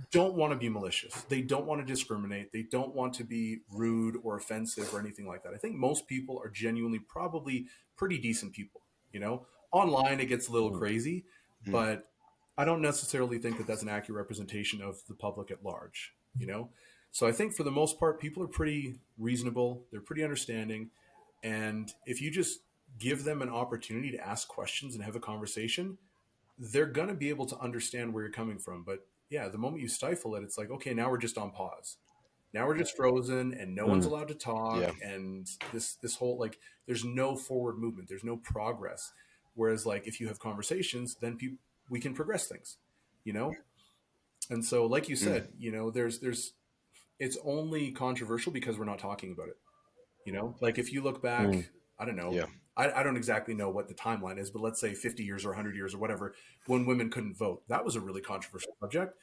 don't want to be malicious. They don't want to discriminate. They don't want to be rude or offensive or anything like that. I think most people are genuinely probably pretty decent people. Online it gets a little crazy, Mm. but I don't necessarily think that that's an accurate representation of the public at large. So I think for the most part, people are pretty reasonable. They're pretty understanding. And if you just give them an opportunity to ask questions and have a conversation, they're going to be able to understand where you're coming from. But yeah, the moment you stifle it, it's like, okay, now we're just on pause. Now we're just frozen and no one's allowed to talk. Yeah. And this whole, like, there's no forward movement. There's no progress. Whereas like, if you have conversations, then we can progress things, you know? And so, like you Mm. said, it's only controversial because we're not talking about it. Like if you look back, I don't know, Yeah. I don't exactly know what the timeline is, but let's say 50 years or 100 years or whatever, when women couldn't vote. That was a really controversial subject.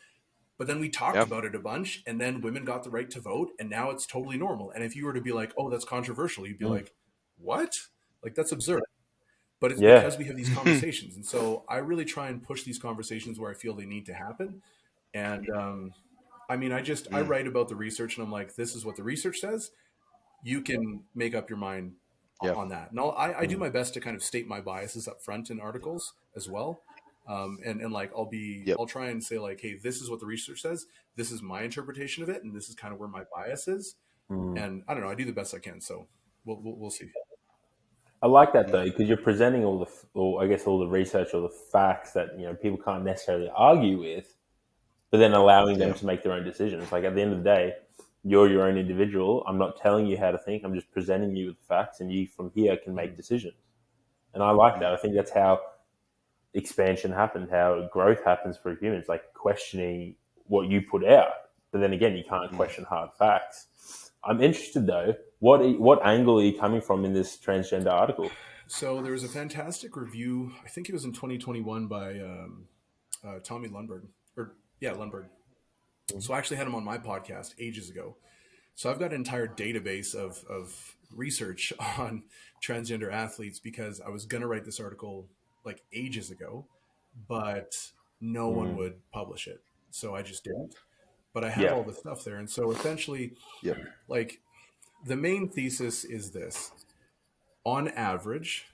But then we talked Yeah. about it a bunch, and then women got the right to vote, and now it's totally normal. And if you were to be like, oh, that's controversial, you'd be like, what? Like, that's absurd. But it's Yeah. because we have these conversations. And so I really try and push these conversations where I feel they need to happen. And I mean, I Mm. write about the research, and I'm like, this is what the research says. You can make up your mind Yeah. on that. And I do my best to kind of state my biases up front in articles as well. And like Yep. I'll try and say like, hey, this is what the research says. This is my interpretation of it, and this is kind of where my bias is. And I don't know, I do the best I can. So we'll see. I like that Mm. though, because you're presenting or I guess all the research or the facts that people can't necessarily argue with, but then allowing them Yeah. to make their own decisions. Like at the end of the day, you're your own individual. I'm not telling you how to think. I'm just presenting you with facts, and you from here can make Mhm. decisions. And I like Mm. that. I think that's how expansion happens, how growth happens for humans, like questioning what you put out. But then again, you can't Mm. question hard facts. I'm interested though. What angle are you coming from in this transgender article? So there was a fantastic review. I think it was in 2021 by Tommy Lundberg, or yeah, Lundberg. So I actually had him on my podcast ages ago. So I've got an entire database of research on transgender athletes, because I was going to write this article like ages ago, but no one would publish it. So I just didn't. But I have Yeah. all the stuff there. And so essentially, Yep. like, the main thesis is this: on average,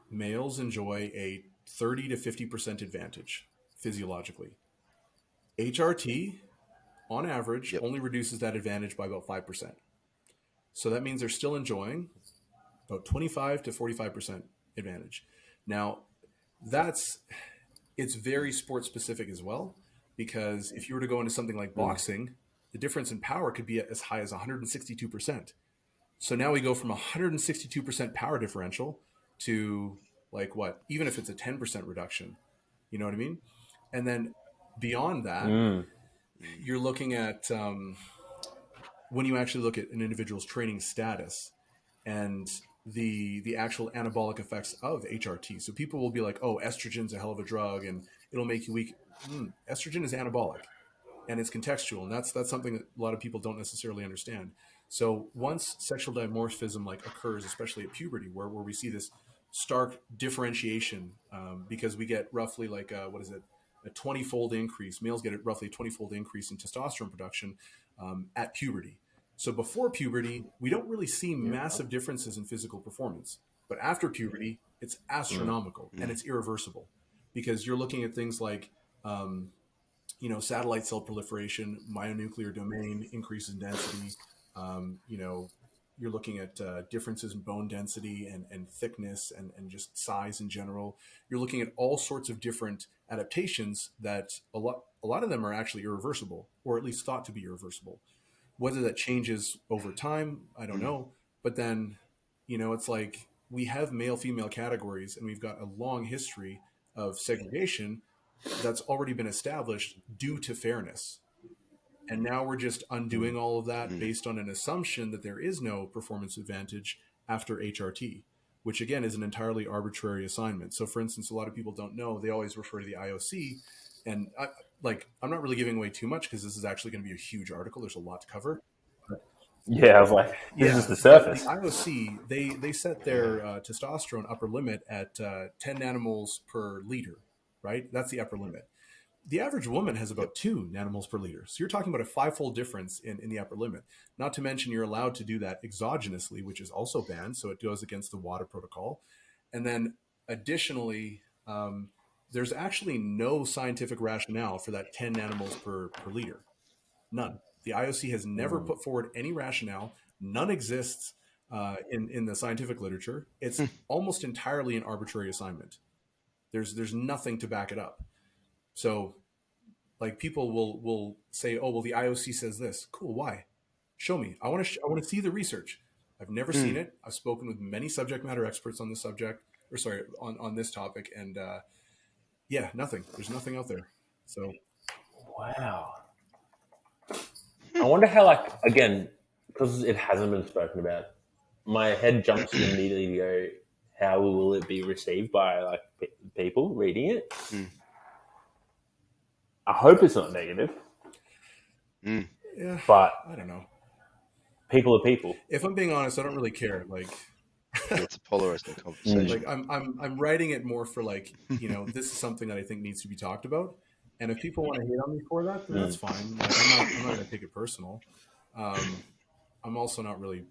males enjoy a 30 to 50% advantage physiologically. HRT, on average, Yep. only reduces that advantage by about 5%. So that means they're still enjoying about 25 to 45% advantage. Now, that's it's very sport specific as well, because if you were to go into something like boxing, the difference in power could be as high as 162%. So now we go from 162% power differential to, like, what, even if it's a 10% reduction, you know what I mean? And then beyond that, Mm. you're looking at when you actually look at an individual's training status and the actual anabolic effects of HRT. So people will be like, "Oh, estrogen's a hell of a drug and it'll make you weak." Estrogen is anabolic, and it's contextual, and that's something that a lot of people don't necessarily understand. So once sexual dimorphism like occurs, especially at puberty, where we see this stark differentiation, because we get roughly like what is it, a 20-fold increase. Males get roughly a 20-fold increase in testosterone production at puberty. So before puberty, we don't really see massive differences in physical performance, but after puberty, it's astronomical and Mm. it's irreversible, because you're looking at things like um, satellite cell proliferation, myonuclear domain increase in density, um, you know, you're looking at differences in bone density and thickness and just size in general. You're looking at all sorts of different adaptations that a lot of them are actually irreversible, or at least thought to be irreversible. Whether that changes over time, I don't know. But then, it's like we have male female categories, and we've got a long history of segregation that's already been established due to fairness. And now we're just undoing all of that based on an assumption that there is no performance advantage after HRT, which again is an entirely arbitrary assignment. So, for instance, a lot of people don't know, they always refer to the IOC. And I'm not really giving away too much because this is actually going to be a huge article. There's a lot to cover. Yeah, I was like, this is the surface. The IOC, they set their testosterone upper limit at 10 nanomoles per liter, right? That's the upper limit. The average woman has about 2 nanomoles per liter. So you're talking about a 5-fold difference in the upper limit. Not to mention you're allowed to do that exogenously, which is also banned. So it goes against the WADA protocol. And then additionally, there's actually no scientific rationale for that 10 nanomoles per liter. None. The IOC has never put forward any rationale. None exists in the scientific literature. It's almost entirely an arbitrary assignment. There's nothing to back it up. So, like, people will say, "Oh, well, the IOC says this." Cool. Why? Show me. I want to see the research. I've never seen it. I've spoken with many subject matter experts on this subject, or sorry, on this topic, and yeah, nothing. There's nothing out there. So, wow. I wonder how, like, again, because it hasn't been spoken about, my head jumps immediately to go, how will it be received by, like, people reading it? I hope it's not negative. yeah, but I don't know. People are people. If I'm being honest, I don't really care. Like, it's a polarizing conversation. Like, I'm writing it more for, like, this is something that I think needs to be talked about. And if people want to hate on me for that, then that's fine. Like, I'm not going to take it personal. I'm also not really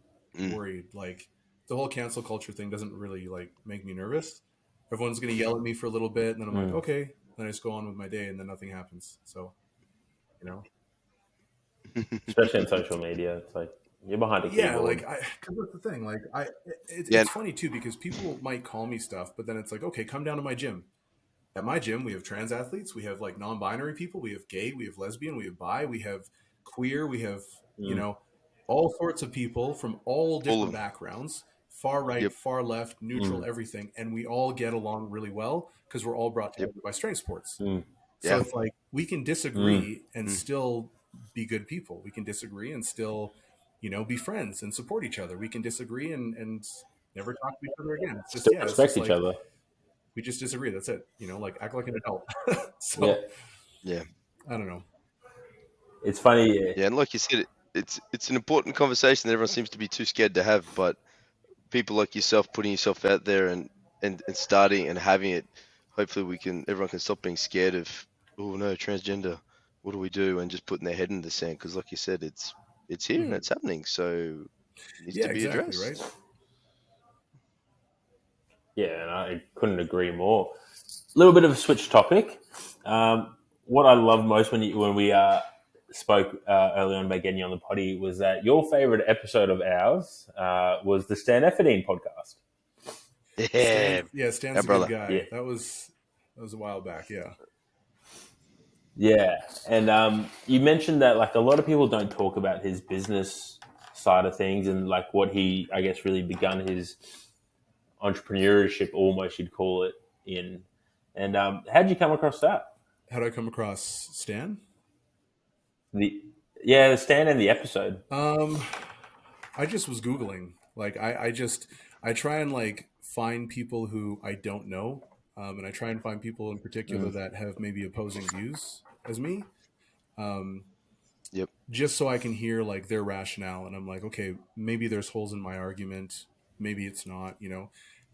worried. Like, the whole cancel culture thing doesn't really, like, make me nervous. Everyone's going to yell at me for a little bit, and then I'm like, okay. Then I just go on with my day, and then nothing happens. So, Especially on social media, it's like you're behind a keyboard. Yeah, like, because that's the thing. Like, it's funny too, because people might call me stuff, but then it's like, okay, come down to my gym. At my gym, we have trans athletes, we have, like, non-binary people, we have gay, we have lesbian, we have bi, we have queer, we have all sorts of people from all different backgrounds, far right, far left, neutral, everything, and we all get along really well because we're all brought together by strength sports. So it's like we can disagree and still be good people. We can disagree and still, be friends and support each other. We can disagree and never talk to each other again. It's just still respect each other. We just disagree. That's it. Like, act like an adult. So, yeah, I don't know. It's funny. Yeah, and like you said, it's an important conversation that everyone seems to be too scared to have. But people like yourself putting yourself out there and starting and having it, hopefully everyone can stop being scared of, oh no, transgender, what do we do? And just putting their head in the sand. Because like you said, it's here and it's happening. So it needs to be addressed. Right? Yeah, and I couldn't agree more. A little bit of a switch topic. What I love most when we spoke early on about getting you on the potty was that your favorite episode of ours was the Stan Efferdine podcast. Yeah, Stan's a good guy. Yeah. That was a while back. Yeah. Yeah, and you mentioned that, like, a lot of people don't talk about his business side of things and, like, what he, I guess, really begun his entrepreneurship, almost you'd call it, in. And how'd you come across that? How'd I come across Stan? The Stan and the episode. I just was Googling. Like, I try and, like, find people who I don't know. And I try and find people in particular that have maybe opposing views as me. Just so I can hear, like, their rationale. And I'm like, okay, maybe there's holes in my argument. Maybe it's not,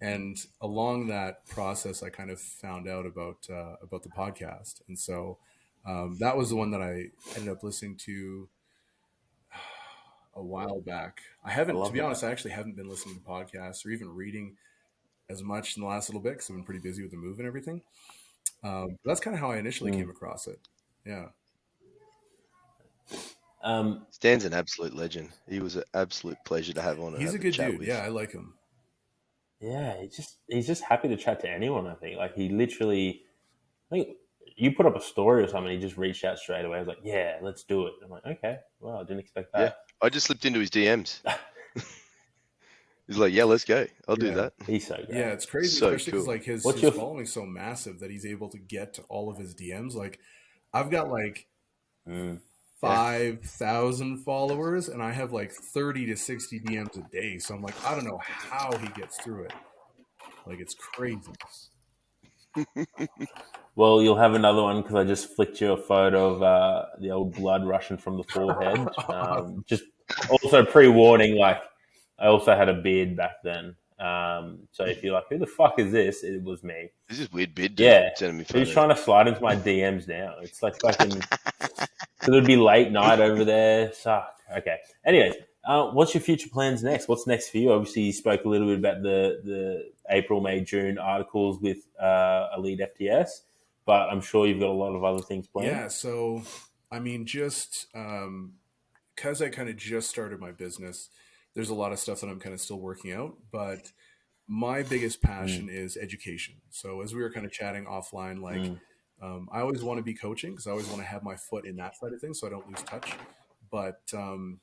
And along that process, I kind of found out about the podcast. And so that was the one that I ended up listening to a while back. To be honest, I actually haven't been listening to podcasts or even reading as much in the last little bit because I've been pretty busy with the move and everything. That's kind of how I initially came across it. Yeah. Stan's an absolute legend. He was an absolute pleasure to have on and He's have a a good chat dude. with. Yeah, I like him. Yeah, he's just happy to chat to anyone. I think like he literally, I think you put up a story or something, he just reached out straight away. I was like, yeah, let's do it. I'm like, okay, well, I didn't expect Yeah, that. I just slipped into his DMs. He's like, yeah, let's go. I'll do that. He's so great. Yeah, it's crazy, So especially because cool. like his What's your following's so massive that he's able to get to all of his DMs. Like, I've got like 5,000 followers, and I have like 30 to 60 DMs a day. So I'm like, I don't know how he gets through it. Like, it's crazy. Well, you'll have another one because I just flicked you a photo of the old blood rushing from the forehead. Just also pre-warning, like I also had a beard back then. So if you're like, who the fuck is this? It was me. This is weird beard, dude. Yeah. Sending me Who's photos. trying to slide into my DMs now? It's like fucking. Because it'd be late night over there. Suck. Okay. Anyways, what's your future plans next? What's next for you? Obviously, you spoke a little bit about the April, May, June articles with Elite FTS, but I'm sure you've got a lot of other things planned. Yeah. So, I mean, just because I kind of just started my business, there's a lot of stuff that I'm kind of still working out, but my biggest passion is education. So as we were kind of chatting offline, like I always want to be coaching because I always want to have my foot in that side of things so I don't lose touch. But so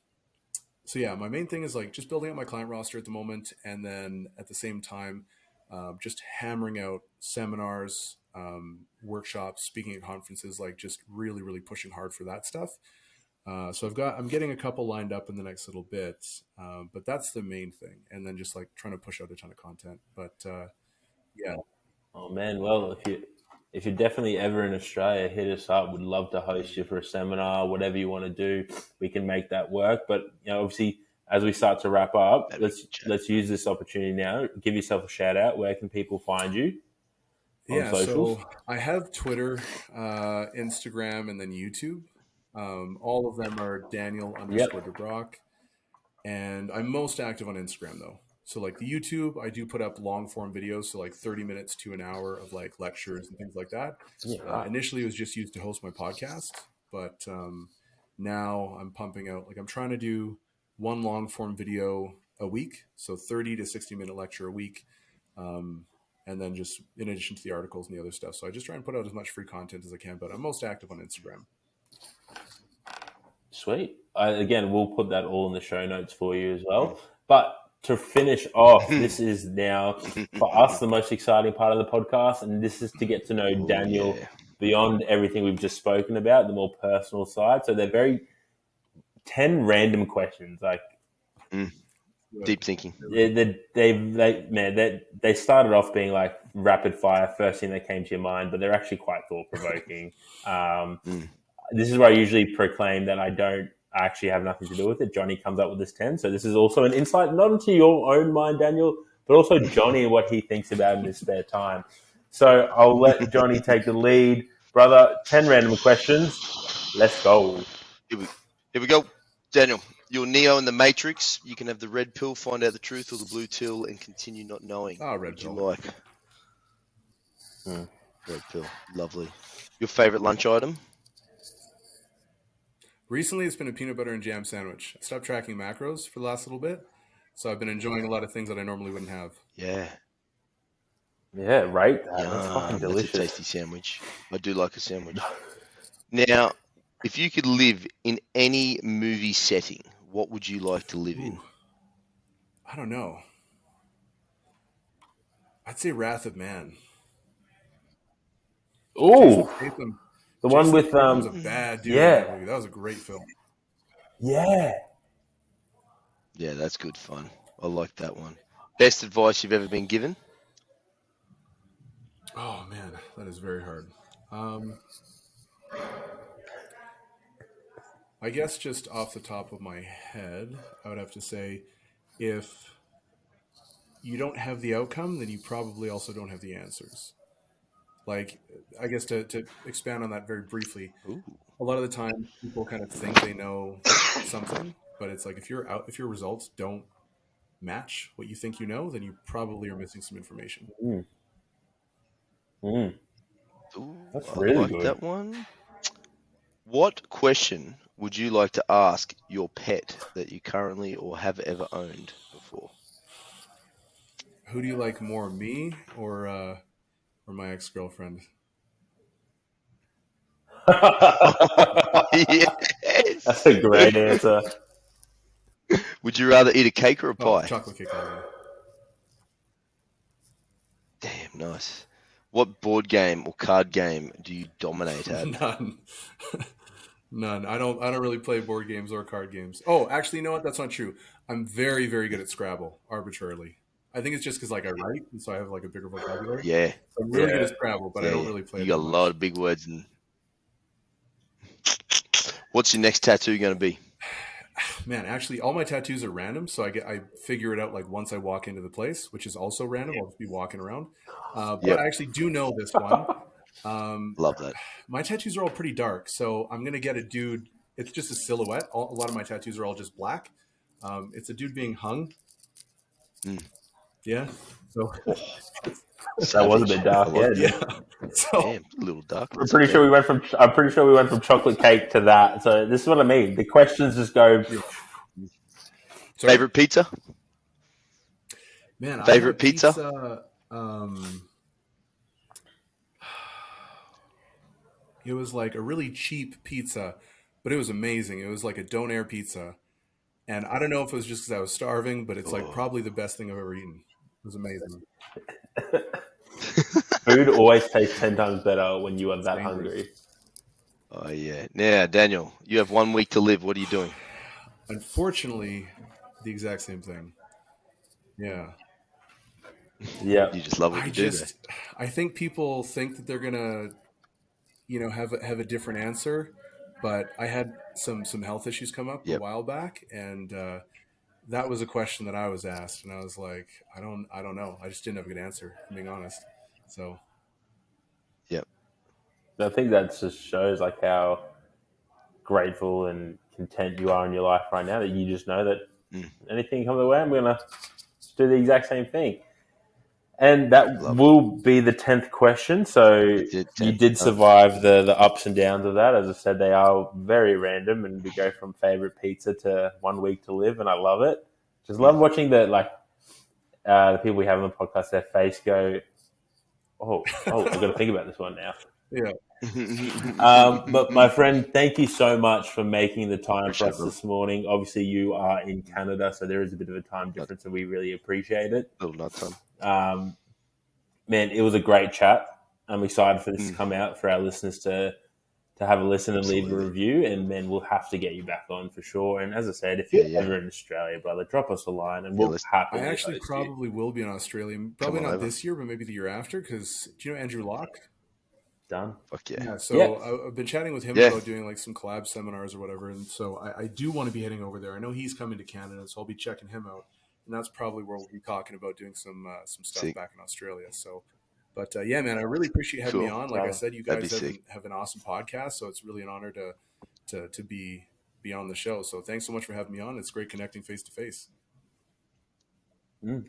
yeah, my main thing is like just building up my client roster at the moment, and then at the same time, just hammering out seminars, workshops, speaking at conferences, like just really, really pushing hard for that stuff. So I'm getting a couple lined up in the next little bit, but that's the main thing. And then just like trying to push out a ton of content. But yeah. Oh man, well if you're definitely ever in Australia, hit us up. We'd love to host you for a seminar, whatever you want to do. We can make that work. But obviously, as we start to wrap up, let's use this opportunity now. Give yourself a shout out. Where can people find you on socials? So I have Twitter, Instagram, and then YouTube. All of them are Daniel _ DeBrocke. And I'm most active on Instagram though. So like the YouTube, I do put up long form videos, so like 30 minutes to an hour of like lectures and things like that. Initially, it was just used to host my podcast, but now I'm pumping out, like I'm trying to do one long form video a week, so 30 to 60-minute lecture a week, and then just in addition to the articles and the other stuff. So I just try and put out as much free content as I can, but I'm most active on Instagram. Sweet. Again, we'll put that all in the show notes for you as well. But to finish off, this is now for us the most exciting part of the podcast, and this is to get to know Daniel beyond everything we've just spoken about, the more personal side. So they're very 10 random questions, like deep thinking. They started off being like rapid fire, first thing that came to your mind, but they're actually quite thought provoking. This is where I usually proclaim that I actually have nothing to do with it. Johnny comes up with this 10. So this is also an insight, not into your own mind, Daniel, but also Johnny and what he thinks about in his spare time. So I'll let Johnny take the lead. Brother, 10 random questions. Let's go. Here we go. Daniel, you're Neo in the Matrix. You can have the red pill, find out the truth, or the blue pill and continue not knowing. Red pill. You like? Red pill. Lovely. Your favorite lunch item? Recently, it's been a peanut butter and jam sandwich. I stopped tracking macros for the last little bit, so I've been enjoying a lot of things that I normally wouldn't have. Yeah, right? That's fucking delicious. That's a tasty sandwich. I do like a sandwich. Now, if you could live in any movie setting, what would you like to live in? I don't know. I'd say Wrath of Man. Oh, the Jason one with was a bad dude in that movie. That was a great film. Yeah, that's good fun. I like that one. Best advice you've ever been given? Oh man, that is very hard. I guess just off the top of my head, I would have to say, if you don't have the outcome, then you probably also don't have the answers. Like, I guess to expand on that very briefly, a lot of the time people kind of think they know something, but it's like if your results don't match what you think you know, then you probably are missing some information. That's really I like good. That one. What question would you like to ask your pet that you currently or have ever owned before? Who do you like more, me or my ex-girlfriend? Yes. That's a great answer. Would you rather eat a cake or a pie? Chocolate cake all day. Damn, nice. What board game or card game do you dominate at? None. I don't really play board games or card games. Oh, actually, you know what? That's not true. I'm very, very good at Scrabble, arbitrarily. I think it's just because I write, and so I have a bigger vocabulary. Yeah. So I'm really good at Scrabble, but I don't really play. You got a lot of big words. And what's your next tattoo going to be? Man, actually, all my tattoos are random, so I figure it out once I walk into the place, which is also random. I'll just be walking around. But I actually do know this one. Love that. My tattoos are all pretty dark, so I'm gonna get a dude. It's just a silhouette. A lot of my tattoos are all just black. It's a dude being hung. Yeah. So that was a bit dark. Yeah. So damn, a little dark. I'm pretty sure we went from chocolate cake to that. So this is what I mean. The questions just go. Favorite pizza? Man, favorite pizza? It was like a really cheap pizza, but it was amazing. It was like a donair pizza. And I don't know if it was just because I was starving, but it's probably the best thing I've ever eaten. It was amazing. Food always tastes 10 times better when you are that hungry. Oh, yeah. Now, Daniel, you have 1 week to live. What are you doing? Unfortunately, the exact same thing. Yeah. Yeah. You just love what you do there. I think people think that they're going to, have a different answer, but I had some health issues come up a while back, and that was a question that I was asked, and I was like, I don't know. I just didn't have a good answer, if I'm being honest. So, I think that just shows how grateful and content you are in your life right now, that you just know that anything comes away, I'm going to do the exact same thing. And that will be the 10th question. So you did survive the ups and downs of that. As I said, they are very random, and we go from favorite pizza to 1 week to live, and I love it. Just love watching the people we have on the podcast, their face go, oh, I've got to think about this one now. Yeah. But my friend, thank you so much for making the time for us this morning. Obviously, you are in Canada, so there is a bit of a time difference, and we really appreciate it. Little nut time. Man, it was a great chat. I'm excited for this to come out, for our listeners to have a listen and leave a review, and then we'll have to get you back on for sure. And as I said, if you're ever in Australia, brother, drop us a line, and we'll happily. I actually probably will be in Australia. Probably not this year, but maybe the year after. Because do you know Andrew Locke? Done. Fuck yeah. Yeah. So I've been chatting with him about doing some collab seminars or whatever, and so I do want to be heading over there. I know he's coming to Canada, so I'll be checking him out, and that's probably where we'll be talking about doing some stuff back in Australia. So. But yeah, man, I really appreciate having me on. Like I said, you guys have an awesome podcast, so it's really an honor to be on the show. So thanks so much for having me on. It's great connecting face to face.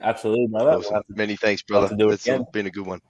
Absolutely, brother. Awesome. Many thanks, brother. It's been a good one.